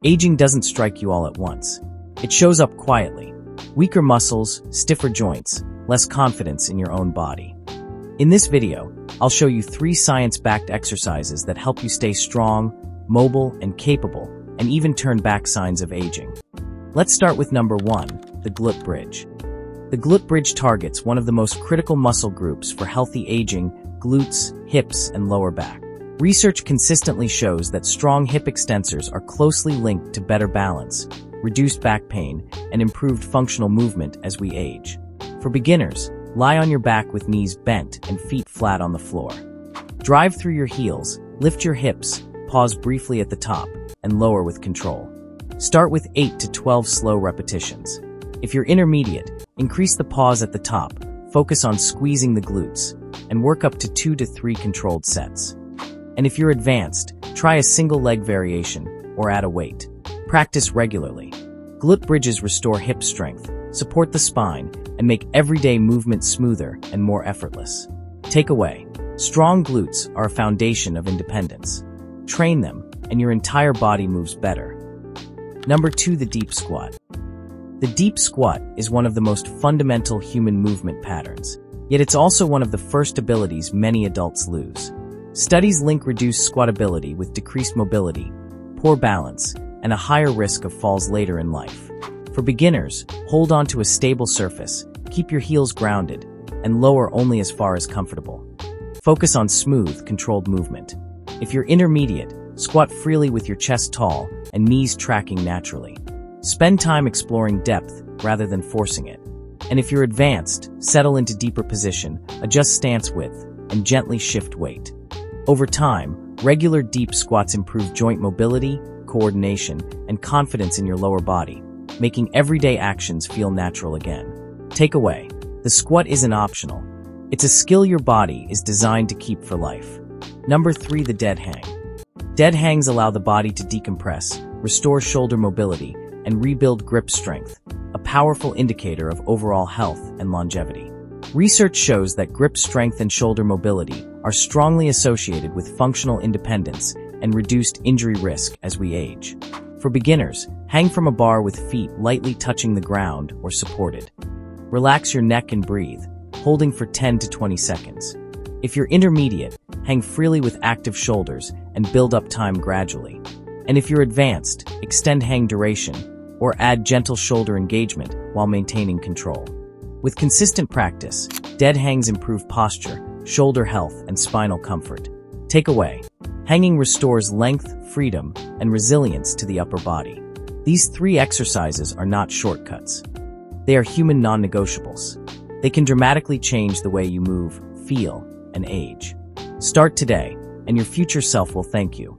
Aging doesn't strike you all at once. It shows up quietly. Weaker muscles, stiffer joints, less confidence in your own body. In this video, I'll show you 3 science-backed exercises that help you stay strong, mobile, and capable, and even turn back signs of aging. Let's start with number 1, the glute bridge. The glute bridge targets one of the most critical muscle groups for healthy aging: glutes, hips, and lower back. Research consistently shows that strong hip extensors are closely linked to better balance, reduced back pain, and improved functional movement as we age. For beginners, lie on your back with knees bent and feet flat on the floor. Drive through your heels, lift your hips, pause briefly at the top, and lower with control. Start with 8 to 12 slow repetitions. If you're intermediate, increase the pause at the top, focus on squeezing the glutes, and work up to 2 to 3 controlled sets. And if you're advanced, try a single leg variation or add a weight. Practice regularly. Glute bridges restore hip strength, support the spine, and make everyday movement smoother and more effortless. Takeaway: strong glutes are a foundation of independence. Train them, and your entire body moves better. Number 2, the deep squat. The deep squat is one of the most fundamental human movement patterns, yet it's also one of the first abilities many adults lose. Studies link reduced squatability with decreased mobility, poor balance, and a higher risk of falls later in life. For beginners, hold on to a stable surface, keep your heels grounded, and lower only as far as comfortable. Focus on smooth, controlled movement. If you're intermediate, squat freely with your chest tall and knees tracking naturally. Spend time exploring depth rather than forcing it. And if you're advanced, settle into deeper position, adjust stance width, and gently shift weight. Over time, regular deep squats improve joint mobility, coordination, and confidence in your lower body, making everyday actions feel natural again. Takeaway: the squat isn't optional. It's a skill your body is designed to keep for life. Number 3, the dead hang. Dead hangs allow the body to decompress, restore shoulder mobility, and rebuild grip strength, a powerful indicator of overall health and longevity. Research shows that grip strength and shoulder mobility are strongly associated with functional independence and reduced injury risk as we age. For beginners, hang from a bar with feet lightly touching the ground or supported. Relax your neck and breathe, holding for 10 to 20 seconds. If you're intermediate, hang freely with active shoulders and build up time gradually. And if you're advanced, extend hang duration or add gentle shoulder engagement while maintaining control. With consistent practice, dead hangs improve posture, shoulder health, and spinal comfort. Takeaway: hanging restores length, freedom, and resilience to the upper body. These 3 exercises are not shortcuts. They are human non-negotiables. They can dramatically change the way you move, feel, and age. Start today, and your future self will thank you.